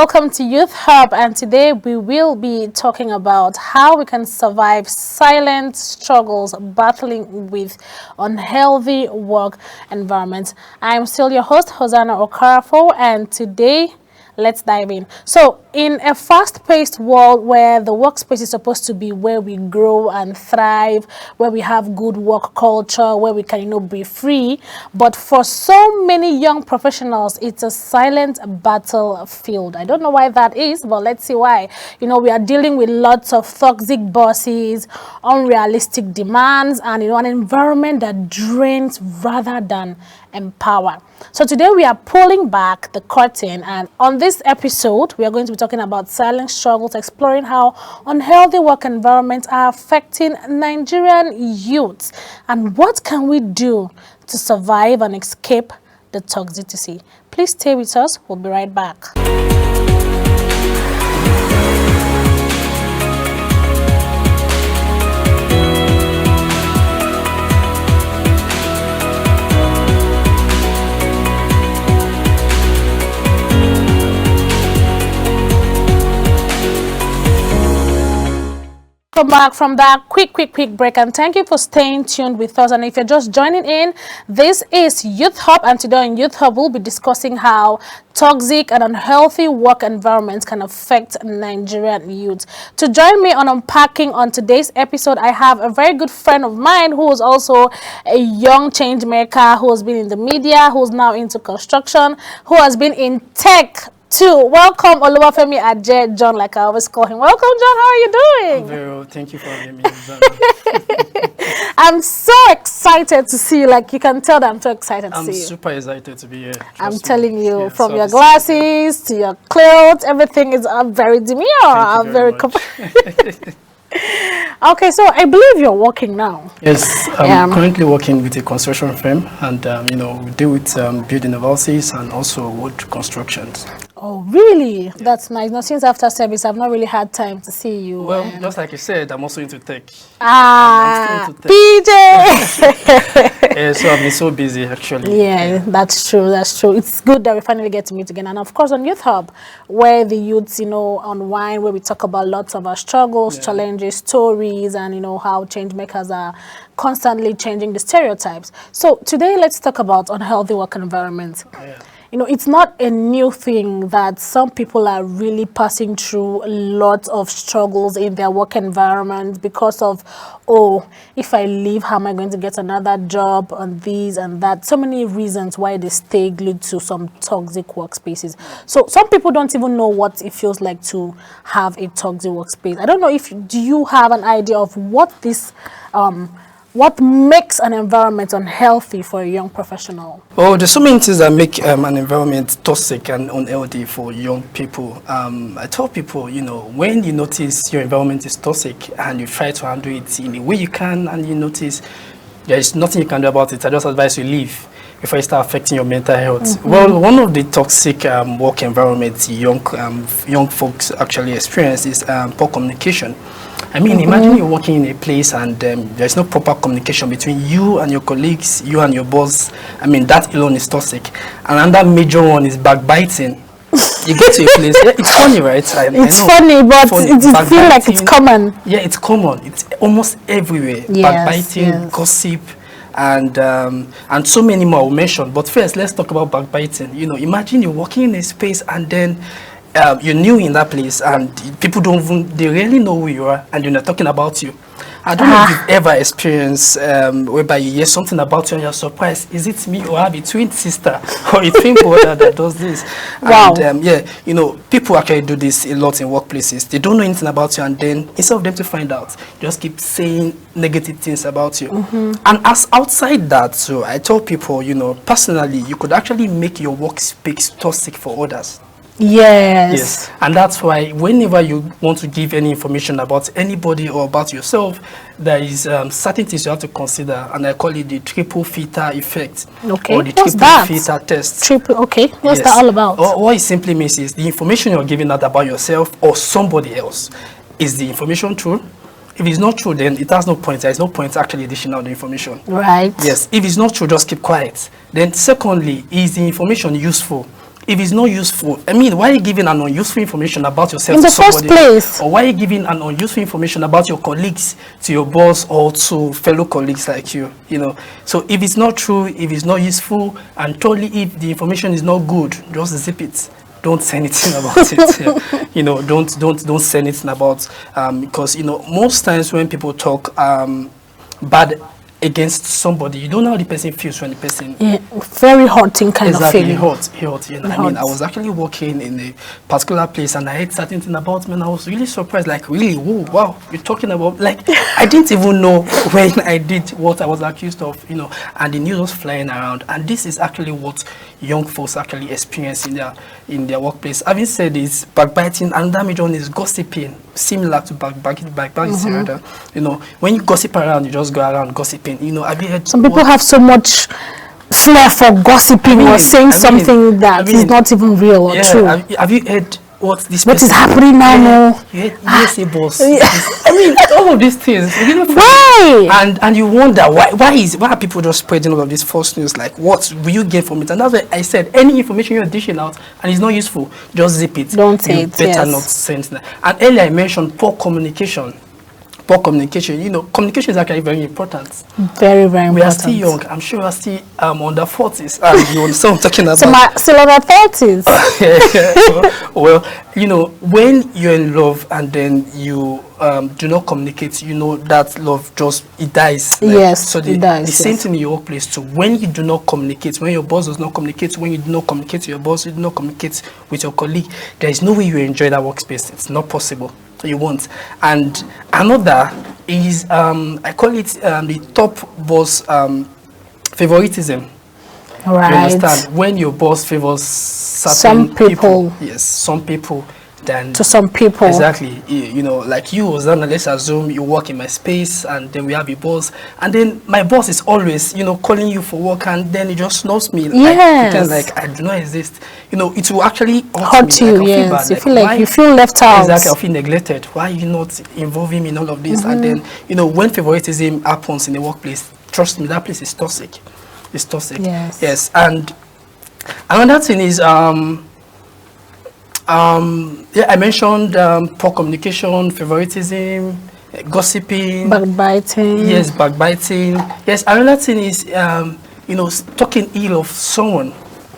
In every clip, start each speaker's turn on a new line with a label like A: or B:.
A: welcome to Youth Hub, and today we will be talking about how we can survive silent struggles battling with unhealthy work environments. I am still your host, Hosanna Okarafo, and today let's dive in. So, in a fast-paced world where the workspace is supposed to be where we grow and thrive, where we have good work culture, where we can, be free, but for so many young professionals, it's a silent battlefield. I don't know why that is, but let's see why. We are dealing with lots of toxic bosses, unrealistic demands, and an environment that drains rather than empower. So today we are pulling back the curtain, and on this episode we are going to be talking about silent struggles, exploring how unhealthy work environments are affecting Nigerian youths and what can we do to survive and escape the toxicity. Please stay with us, we'll be right back. Welcome back from that quick break, and thank you for staying tuned with us. And if you're just joining in, this is Youth Hub, and today on Youth Hub we'll be discussing how toxic and unhealthy work environments can affect Nigerian youth. To join me on unpacking on today's episode, I have a very good friend of mine who is also a young change maker, who has been in the media, who's now into construction, who has been in tech too. Welcome, Oluwafemi Aje John, like I always call him. Welcome, John. How are you doing?
B: I'm very well. Thank you for having me.
A: I'm so excited to see you. Like, you can tell that I'm so excited to see you.
B: I'm super excited to be here.
A: I'm telling you, from your glasses to your clothes, everything is very demure. I'm very Okay, so I believe you're working now.
B: Yes, I'm currently working with a construction firm, and we deal with building houses and also wood constructions.
A: Oh, really? Yeah. That's nice. Now, since after service, I've not really had time to see you.
B: Well, just like you said, I'm also into tech.
A: PJ!
B: Yeah, so I've been so busy, actually.
A: Yeah, that's true. That's true. It's good that we finally get to meet again. And of course, on Youth Hub, where the youths, unwind, where we talk about lots of our struggles, challenges, stories, and, how change makers are constantly changing the stereotypes. So today, let's talk about unhealthy work environments. Yeah. It's not a new thing that some people are really passing through lots of struggles in their work environment because of, if I leave, how am I going to get another job on this and that? So many reasons why they stay glued to some toxic workspaces. So some people don't even know what it feels like to have a toxic workspace. I don't know do you have an idea of what this what makes an environment unhealthy for a young professional?
B: Oh, there's so many things that make an environment toxic and unhealthy for young people. I tell people, when you notice your environment is toxic and you try to handle it in the way you can, and you notice there is nothing you can do about it, I just advise you leave before you start affecting your mental health. Mm-hmm. Well, one of the toxic work environments young folks actually experience is poor communication. I mean, imagine you're working in a place and there's no proper communication between you and your colleagues, you and your boss. I mean, that alone is toxic. And another major one is backbiting. You get to a place, it's funny, right?
A: It's funny, but it feels like it's common.
B: Yeah, it's common. It's almost everywhere.
A: Yes,
B: backbiting, gossip, and so many more I'll mention. But first, let's talk about backbiting. Imagine you're working in a space and then you're new in that place and people they really know who you are and they're not talking about you. I don't know if you've ever experienced whereby you hear something about you and you're surprised. Is it me, or I have a twin sister or a twin brother that does this?
A: Wow.
B: And people actually do this a lot in workplaces. They don't know anything about you, and then instead of them to find out, just keep saying negative things about you. And as outside that, so I tell people, personally, you could actually make your workspace toxic for others.
A: Yes.
B: And that's why whenever you want to give any information about anybody or about yourself, there is certain things you have to consider, and I call it the triple filter effect.
A: Okay.
B: Or the
A: What's
B: triple
A: that?
B: filter test.
A: Okay. What's that all about?
B: What it simply means is the information you're giving out about yourself or somebody else. Is the information true? If it's not true, then it has no point. There is no point actually dishing out the information.
A: Right.
B: Yes. If it's not true, just keep quiet. Then secondly, is the information useful? if it's not useful, I mean, why are you giving an unuseful information about yourself
A: In
B: to
A: the first
B: somebody?
A: place.
B: Or why are you giving an unuseful information about your colleagues to your boss or to fellow colleagues like you? You know, so if it's not true, if it's not useful, and totally if the information is not good, just zip it. Don't say anything about it. Yeah. You know, don't say anything about because you know most times when people talk bad against somebody, you don't know how the person feels when the person
A: very hurting kind of feeling.
B: Hurt. You know, I mean, I was actually working in a particular place and I heard certain thing about me and I was really surprised. Like, really, whoa, wow, you're talking about, like, I didn't even know when I did what I was accused of, you know, and the news was flying around. And this is actually what young folks actually experience in their workplace. Having said this, backbiting, another major one is gossiping, similar to backbiting. You know, when you gossip around, you just go around gossiping. You know, have you heard?
A: Some people have so much flair for gossiping or saying something that is not even real or true.
B: Have you heard what
A: is happening now?
B: Yes, boss. I mean, all of these things. You know,
A: why?
B: And you wonder why are people just spreading all of this false news? Like, what will you get from it? And that's why I said any information you're dishing out and it's not useful, just zip it.
A: Don't say it.
B: Better not send it. And earlier I mentioned poor communication. You know, communication is actually very important.
A: Very, very important.
B: We are still young. I'm sure we are still under 40s. And you understand what I'm talking about?
A: So my still under 30s.
B: Well, you know, when you're in love and then you do not communicate, you know that love it dies. Like,
A: yes,
B: so
A: it dies.
B: The same thing in your workplace too. When you do not communicate, when your boss does not communicate, when you do not communicate to your boss, you do not communicate with your colleague, there is no way you enjoy that workspace. It's not possible. You won't. And another is I call it the top boss favoritism.
A: Right.
B: You understand? When your boss favors some people, yes, some people, then
A: to some people,
B: exactly. You know, like you, Zana, let's assume you work in my space, and then we have a boss, and then my boss is always, you know, calling you for work, and then he just knows me,
A: yes,
B: like I do not exist. You know, it will actually
A: hurt you.
B: Like,
A: yes, you feel like you feel left out.
B: Exactly, I feel neglected. Why are you not involving me in all of this? And then, you know, when favoritism happens in the workplace, trust me, that place is toxic. It's toxic.
A: Yes.
B: Yes. And another thing is I mentioned poor communication, favoritism, gossiping,
A: backbiting.
B: Yes, backbiting. Yes, another thing is you know, talking ill of someone.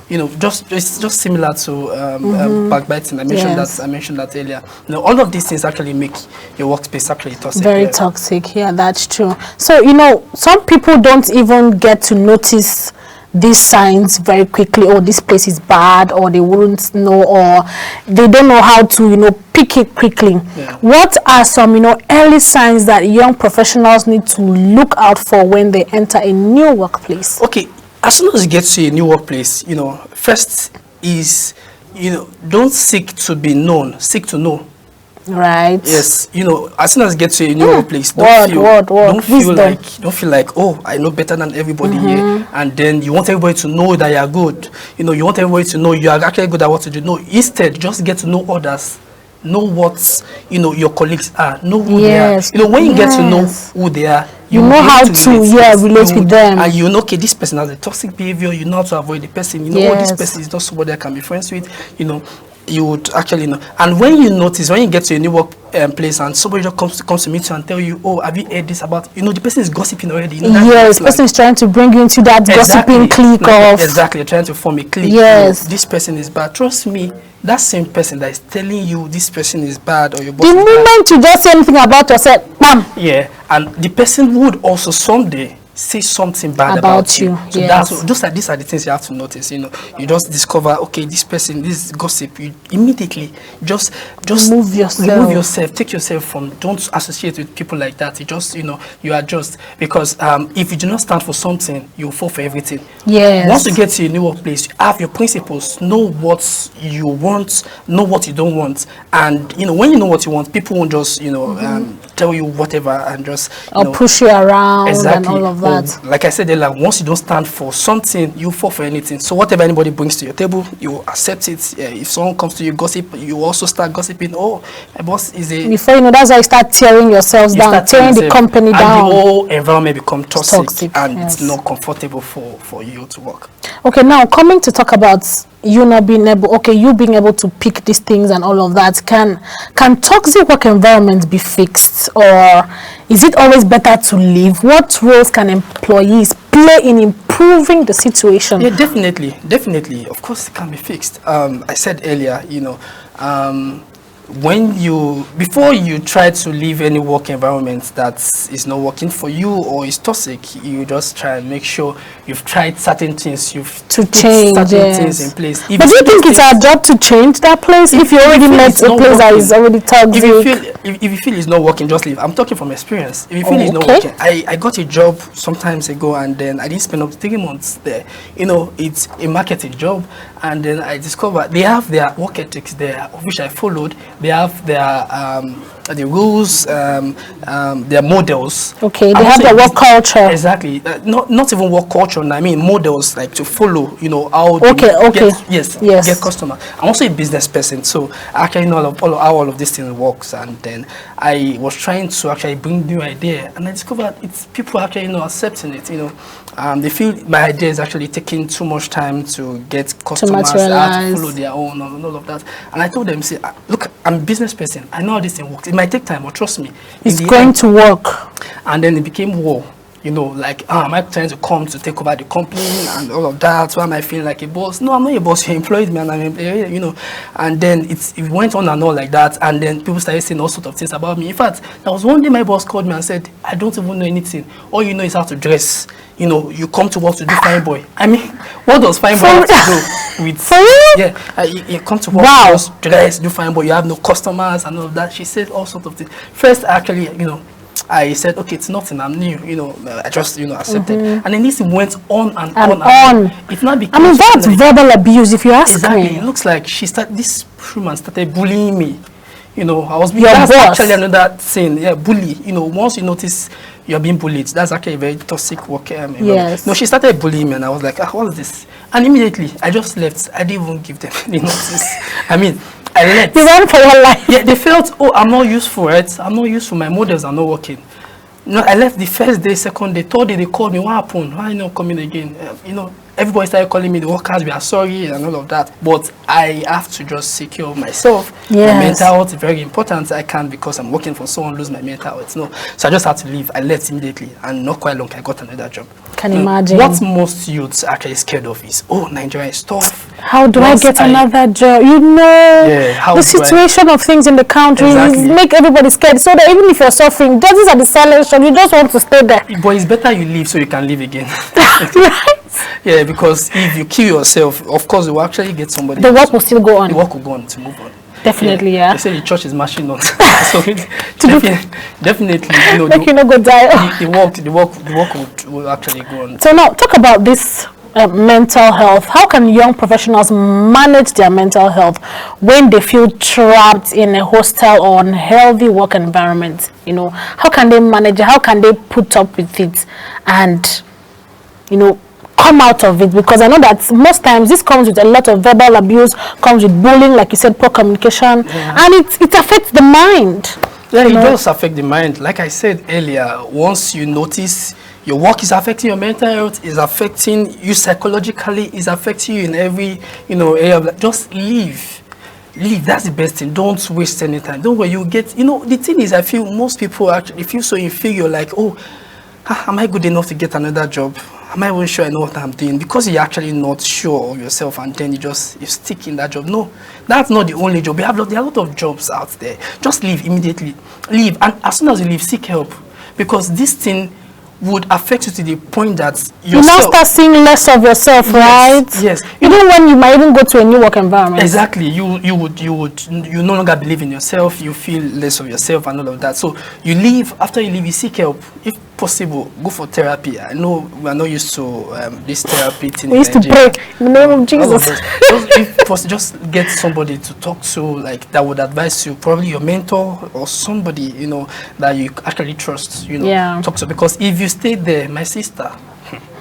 B: You know, it's just similar to backbiting. I mentioned that earlier. You know, all of these things actually make your workspace actually toxic.
A: Very toxic. Yeah, that's true. So, you know, some people don't even get to notice these signs very quickly. Oh, this place is bad, or they wouldn't know, or they don't know how to, you know, pick it quickly. Yeah. What are some, you know, early signs that young professionals need to look out for when they enter a new workplace?
B: Okay. As soon as you get to a new workplace, you know, first is, you know, don't seek to be known, seek to know.
A: Right.
B: Yes, you know, as soon as you get to a new workplace,
A: don't
B: feel like, oh, I know better than everybody here, and then you want everybody to know that you are good. You know, you want everybody to know you are actually good at what you do. No, instead, just get to know others. Know what, you know, your colleagues are. Know who they are. You know, when you get to know who they are,
A: you know how to relate with them.
B: And you know, okay, this person has a toxic behavior. You know how to avoid the person. You know, oh, this person is not somebody I can be friends with. You know, you would actually know. And when you notice, when you get to a new work place and somebody just comes to meet you and tell you, oh, have you heard this about, you know, the person is gossiping already. You know,
A: yes, the person is trying to bring you into that gossiping clique of.
B: Exactly, you're trying to form a clique.
A: Yes.
B: You know, this person is bad. Trust me, that same person that is telling you this person is bad or your boss
A: the moment you just say anything about yourself, bam.
B: Yeah, and the person would also someday say something bad about you. So
A: yes.
B: These are the things you have to notice. You know, you just discover, okay, this person, this gossip. You immediately just
A: remove yourself.
B: Take yourself from. Don't associate with people like that. You just, you know, you adjust, because if you do not stand for something, you fall for everything.
A: Yes.
B: Once you get to a new workplace, you have your principles. Know what you want. Know what you don't want. And you know, when you know what you want, people won't just, you know, tell you whatever and just
A: push you around.
B: Exactly.
A: And all of that.
B: Like I said earlier, once you don't stand for something, you fall for anything. So whatever anybody brings to your table, you accept it. If someone comes to you gossip, you also start gossiping. Oh, my boss is a.
A: Before you know, that's why you start tearing yourselves down, tearing the company down.
B: And the whole environment becomes toxic and it's not comfortable for you to work.
A: Okay, now coming to talk about, you not being able, okay, you being able to pick these things and all of that, can toxic work environments be fixed, or is it always better to leave? What roles can employees play in improving the situation?
B: Yeah, definitely. Of course, it can be fixed. I said earlier, before you try to leave any work environment that is not working for you or is toxic, you just try and make sure you've tried certain things,
A: change
B: certain things in place.
A: But do you think it's our job to change that place if you already met a place that is already toxic?
B: If you feel it's not working, just leave. I'm talking from experience. If you feel it's not working, I got a job some times ago, and then I didn't spend up to 3 months there. It's a marketing job, and then I discovered they have their work ethics there, which I followed. They have their the rules, their models.
A: Okay, they have their work culture.
B: Exactly. Not even work culture. I mean models, like to follow. How get customer. I'm also a business person, so I actually know how all of this thing works. And then I was trying to actually bring new idea, and I discovered it's people actually accepting it. They feel my idea is actually taking too much time to get customers to follow their own and all of that. And I told them, say, look, I'm a business person. I know how this thing works. It might take time, but trust me,
A: it's going to work.
B: And then it became war. Am I trying to come to take over the company and all of that? Why am I feeling like a boss? No, I'm not a boss. You employed me, and I'm an employee, And then it went on and on like that. And then people started saying all sorts of things about me. In fact, there was one day my boss called me and said, I don't even know anything. All you know is how to dress. You come to work to do fine boy. I mean, what does fine boy have to do with?
A: For you?
B: Yeah, you come to work to just dress, do fine boy. You have no customers and all of that. She said all sorts of things. First, actually, I said, okay, it's nothing, I'm new, I just, accepted. And then this went on and on. It not became,
A: that's verbal abuse, if you ask me.
B: It looks like this woman started bullying me. I was being,
A: that's boss. Actually
B: another thing, bully. Once you notice you're being bullied, that's actually a very toxic work environment.
A: Yes.
B: No, she started bullying me, and I was like, what is this? And immediately, I just left. I didn't even give them any notice. I mean, I left.
A: You ran for your life.
B: Yeah, they felt, I'm not useful, right? I'm not useful. My models are not working. I left the first day, second day, third day. They called me. What happened? Why are you not coming again? Everybody started calling me. The workers, we are sorry and all of that. But I have to just secure myself.
A: Yes.
B: My mental health is very important. I can't, because I'm working for someone, lose my mental health. No, so I just had to leave. I left immediately, and not quite long, I got another job.
A: Can imagine.
B: What most youths are actually scared of is, Nigeria is tough.
A: How do I get another job? The situation of things in the country make everybody scared. So that even if you're suffering, these are the silent shock. You just want to stay there.
B: But it's better you leave so you can live again.
A: Right?
B: Yeah, because if you kill yourself, of course, you will actually get somebody.
A: The work will still go on.
B: The work will go on to move on.
A: Definitely, yeah.
B: They say the church is marching on. So definitely,
A: like you not go die.
B: The work will actually go on.
A: So now, talk about this mental health. How can young professionals manage their mental health when they feel trapped in a hostile or unhealthy work environment? How can they manage it? How can they put up with it and, come out of it? Because I know that most times this comes with a lot of verbal abuse, comes with bullying, like you said, poor communication, and it affects the mind.
B: Yeah, it does affect the mind. Like I said earlier, once you notice your work is affecting your mental health, is affecting you psychologically, is affecting you in every area of life, just leave. That's the best thing. Don't waste any time. Don't worry, you get, the thing is, I feel most people actually feel so inferior, like, am I good enough to get another job? Am I even sure I know what I'm doing? Because you're actually not sure of yourself, and then you stick in that job. No, that's not the only job. There are a lot of jobs out there. Just leave immediately. Leave, and as soon as you leave, seek help, because this thing would affect you to the point that
A: you now start seeing less of yourself, right?
B: Yes.
A: Even when you might even go to a new work environment.
B: Exactly. You no longer believe in yourself. You feel less of yourself and all of that. So you leave. After you leave, you seek help. If possible, go for therapy. I know we are not used to this therapy thing.
A: We used to pray in the name of Jesus.
B: Just get somebody to talk to, like that would advise you, probably your mentor or somebody that you actually trust. Talk to, because if you stay there, my sister.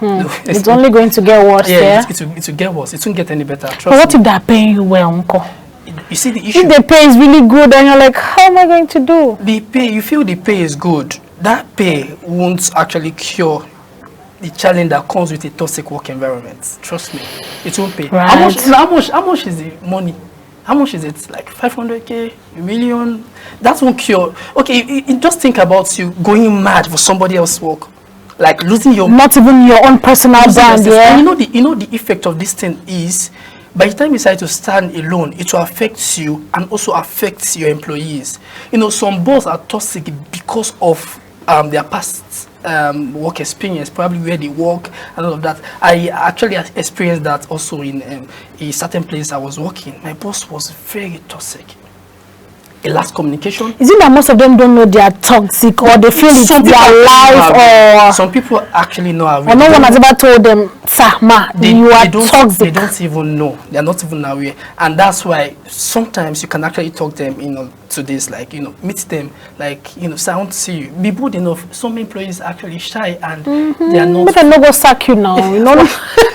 A: It's only going to get worse.
B: Yeah, it will get worse. It won't get any better.
A: But what if they're paying you well, uncle?
B: You see the issue.
A: If the pay is really good, and you're like, how am I going to do?
B: The pay, you feel the pay is good. That pay won't actually cure the challenge that comes with a toxic work environment. Trust me, it won't pay.
A: Right.
B: How much is the money? How much is it? Like 500k, a million? That won't cure. Okay, just think about you going mad for somebody else's work, like losing your,
A: not even your own personal brand. Yeah.
B: And you know the effect of this thing is, by the time you decide to stand alone, it will affect you and also affect your employees. You know, some boss are toxic because of their past work experience, probably where they work and all of that. I actually experienced that also in a certain place I was working. My boss was very toxic. A last communication.
A: Is it that most of them don't know they are toxic, or they feel it's their life, or
B: some people actually know how?
A: Or no one has ever told them, sir, ma, you are toxic.
B: They don't even know. They are not even aware, and that's why sometimes you can actually talk them, you know, to this, like, you know, meet them, like, you know, say, I want to see you. Be bold enough. Some employees are actually shy and they are not.
A: But they go sack you now. You know.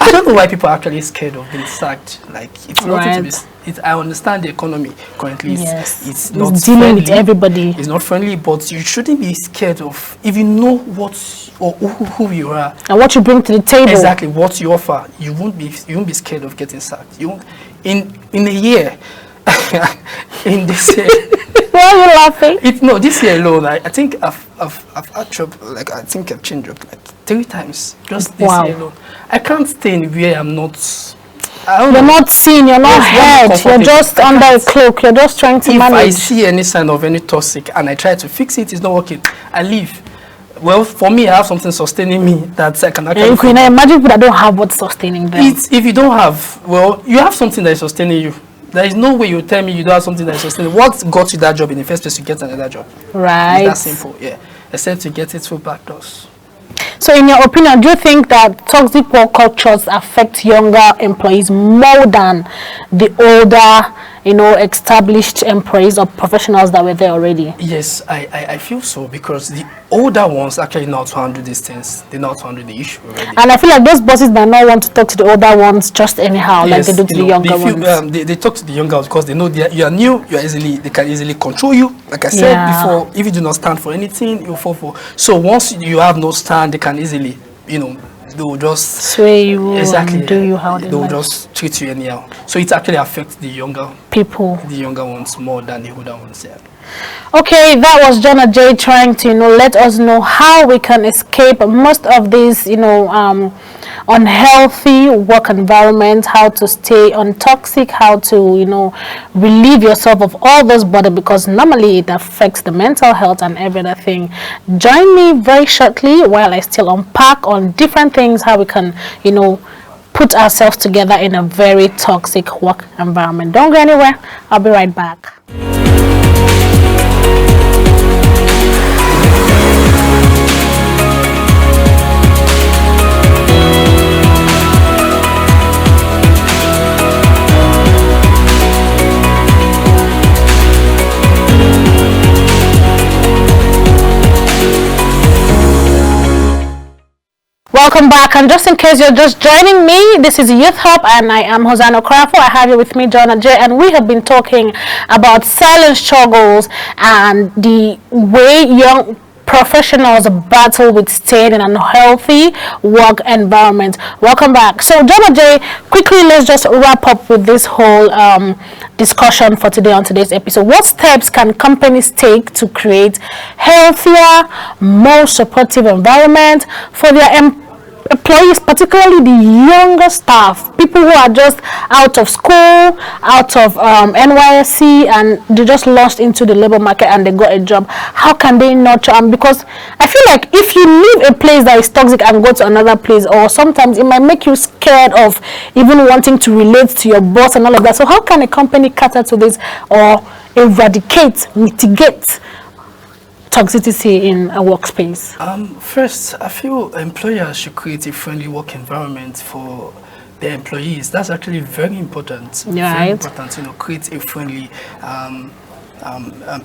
B: I don't know why people are actually scared of being sacked. Like, it's nothing to be. I understand the economy currently.
A: Yes.
B: It's not
A: dealing
B: friendly.
A: with everybody.
B: It's not friendly, but you shouldn't be scared of, if you know what or who you are
A: and what you bring to the table.
B: Exactly what you offer. You won't be scared of getting sacked. You won't, in a year. In this year.
A: Why are you laughing?
B: No, this year alone, I think I've had job, like, I think I've changed job like 3 times just this year alone. I can't stay in where I'm not.
A: You're not seen, you're not heard, you're just under a cloak, you're just trying to manage.
B: If I see any sign of any toxic and I try to fix it, it's not working, I leave. Well, for me, I have something sustaining me that I can actually...
A: You can imagine people that don't have what's sustaining them.
B: If you don't have, well, you have something that is sustaining you. There is no way you tell me you don't have something that is sustaining. What got you that job in the first place to get another job?
A: Right.
B: It's that simple, yeah. Except to get it through back doors.
A: So in your opinion, do you think that toxic work cultures affect younger employees more than the older, you know, established employees or professionals that were there already?
B: Yes, I feel so, because the older ones actually know how to handle these things. They know how to handle the issue already.
A: And I feel like those bosses might not want to talk to the older ones just anyhow, yes, like they do to the younger ones.
B: They talk to the younger ones because they know you are new, they can easily control you. Like I said before, if you do not stand for anything, you fall for. So once you have no stand, they can easily, you know, they will just
A: sway you,
B: exactly,
A: and do you how
B: they will just treat you anyhow. So it actually affects the younger people, the younger ones more than the older ones. Yeah.
A: Okay, that was Jonah J trying to, you know, let us know how we can escape most of these, you know, unhealthy work environment, how to stay untoxic, how to, you know, relieve yourself of all this bother, because normally it affects the mental health and every other thing. Join me very shortly while I still unpack on different things, how we can, you know, put ourselves together in a very toxic work environment. Don't go anywhere. I'll be right back. Welcome back, and just in case you're just joining me, this is Youth Hub and I am Hosanna Krafo. I have you with me, Jonah J, and we have been talking about silent struggles and the way young professionals battle with staying in an unhealthy work environment. Welcome back. So Jonah J, quickly let's just wrap up with this whole discussion for today on today's episode. What steps can companies take to create healthier, more supportive environment for their employees, particularly the younger staff, people who are just out of school, out of NYSC, and they just lost into the labor market and they got a job? How can they nurture? Because I feel like if you leave a place that is toxic and go to another place, or sometimes it might make you scared of even wanting to relate to your boss and all of that. So how can a company cater to this or eradicate, mitigate toxicity in a workspace?
B: First, I feel employers should create a friendly work environment for their employees. That's actually very important.
A: Yeah,
B: very important, you know, create a friendly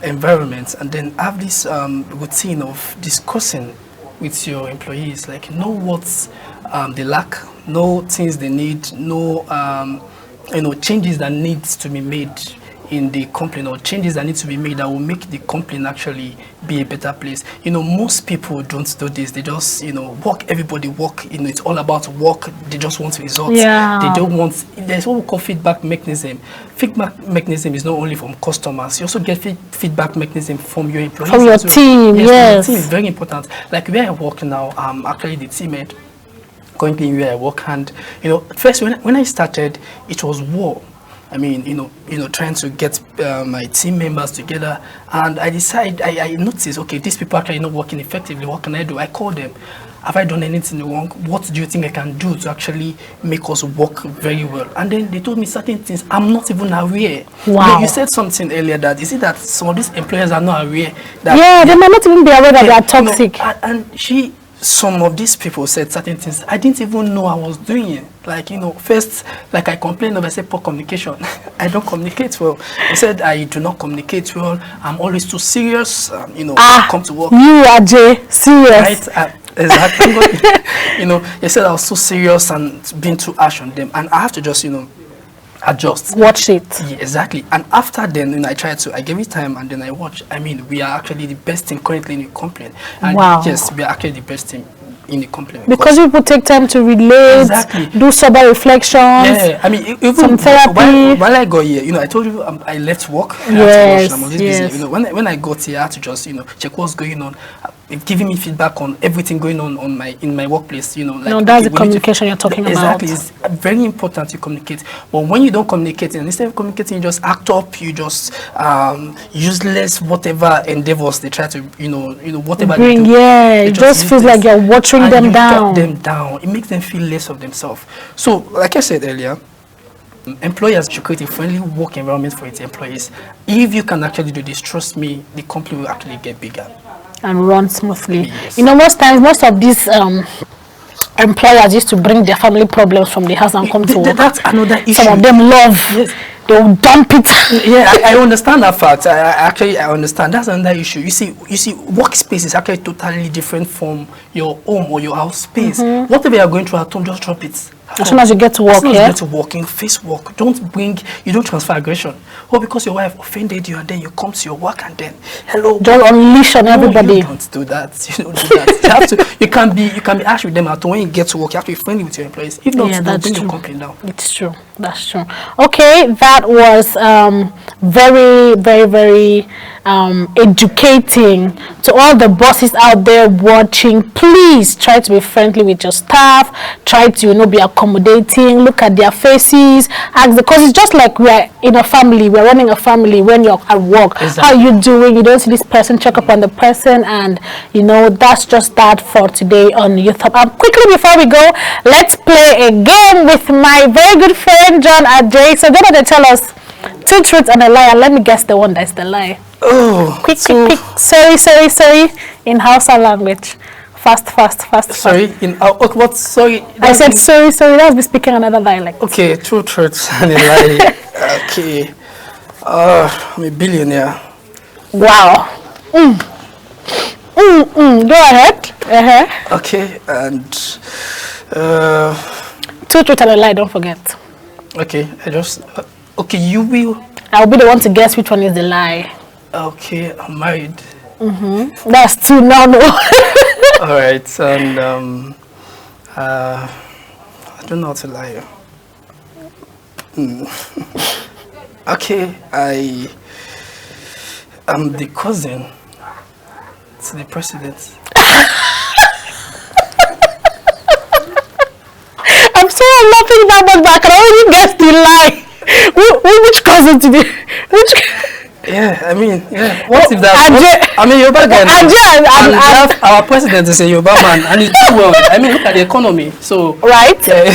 B: environment, and then have this routine of discussing with your employees, like know what they lack, know things they need, know you know, changes that needs to be made in the company, or changes that need to be made that will make the company actually be a better place. You know, most people don't do this. They just, you know, work, everybody work, you know, it's all about work. They just want results.
A: Yeah.
B: They don't want, there's what we call feedback mechanism. Feedback mechanism is not only from customers, you also get feedback mechanism from your employees.
A: From your team, yes.
B: The team is very important. Like where I work now, I'm actually the teammate currently where I work, and you know, first when I started, it was war. I mean, you know, trying to get my team members together, and I decided, I noticed, okay, these people are actually not working effectively. What can I do? I called them. Have I done anything wrong? What do you think I can do to actually make us work very well? And then they told me certain things I'm not even aware.
A: Wow.
B: You said something earlier that, is it that some of these employers are not aware that...
A: Yeah, they might not even be aware that they are toxic.
B: You know, and some of these people said certain things I didn't even know I was doing it. Like, you know, first, like I complained of, I said, poor communication. I don't communicate well. I said, I do not communicate well. I'm always too serious, you know, come to work.
A: You are serious.
B: Right? Exactly. You know, they said I was so serious and being too harsh on them. And I have to just, you know, adjust.
A: Watch it.
B: Yeah, exactly. And after then, you know, I gave it time and then I watched. I mean, we are actually the best team currently in the company. And
A: wow.
B: Yes, we are actually the best team in the company.
A: Because people take time to relate,
B: exactly.
A: Do sober reflections.
B: Yeah, I mean, even
A: some therapy.
B: While I got here, you know, I told you I left work.
A: Yes,
B: I'm always busy. You know, when I got here, I had to just, you know, check what's going on, giving me feedback on everything going on in my workplace. You know, like,
A: no, that's the communication you're talking about.
B: Exactly, it's very important to communicate. But when you don't communicate, and instead of communicating, you just act up. You just useless whatever endeavors they try to, you know, whatever
A: bring.
B: They do,
A: Yeah, it just feels like you're watering them down.
B: It makes them feel less of themselves. So, like I said earlier, employers should create a friendly work environment for its employees. If you can actually do this, trust me, the company will actually get bigger
A: and run smoothly.
B: Yes.
A: You know, most times, most of these employers used to bring their family problems from the house and come to work.
B: That's another issue.
A: Some of them love. Yes. They'll dump it.
B: Yeah, I understand that fact. I understand. That's another issue. You see, workspace is actually totally different from your home or your house space. Whatever you're going through at home, just drop it.
A: As soon as you get to work,
B: as soon as you get to work, in face work, you don't transfer aggression. Or because your wife offended you and then you come to your work and then, hello.
A: Don't unleash on everybody.
B: You don't do that. You don't do that. You have to, you can be harsh with them at home. When you get to work, you have to be friendly with your employees. If not, don't bring your company down.
A: It's true. That's true. Okay, that was very, very, very educating to all the bosses out there watching. Please try to be friendly with your staff. Try to, you know, be accommodating. Look at their faces. Ask, because it's just like we are in a family. We're running a family when you're at work. Exactly. How are you doing? You don't see this person, check up on the person, and you know, that's just that for today on Youth Hub. Quickly before we go, let's play a game with my very good friend John Ajay. So John Ajay, tell us 2 truths and a lie, and let me guess the one that's the lie.
B: Oh,
A: quick. Sorry. In Hausa language. Fast.
B: Sorry, what? Sorry.
A: I said sorry. Let's be speaking another dialect.
B: Okay, 2 truths and a lie. Okay. I'm a billionaire.
A: Wow. Go ahead.
B: Okay, and
A: 2 truths and a lie. Don't forget.
B: Okay, okay, you will.
A: I'll be the one to guess which one is the lie.
B: Okay, I'm married.
A: That's 2 now. No.
B: All right, and I don't know how to lie. Okay, I am the cousin to the president.
A: I'm sorry, I'm laughing that much, but I can already guess the lie. Which cousin to the
B: Yeah, I mean, yeah. What if that? I mean, Yoruba guy. And our president is a Yoruba man, and he's doing well. I mean, look at the economy. So
A: right.
B: Yeah.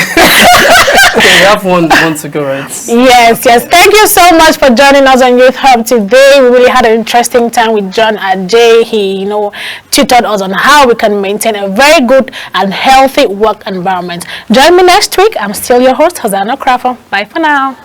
B: Okay, we have one to go, right?
A: Yes. Thank you so much for joining us on Youth Hub today. We really had an interesting time with John Ajay. He, tutored us on how we can maintain a very good and healthy work environment. Join me next week. I'm still your host, Hosanna Crawford. Bye for now.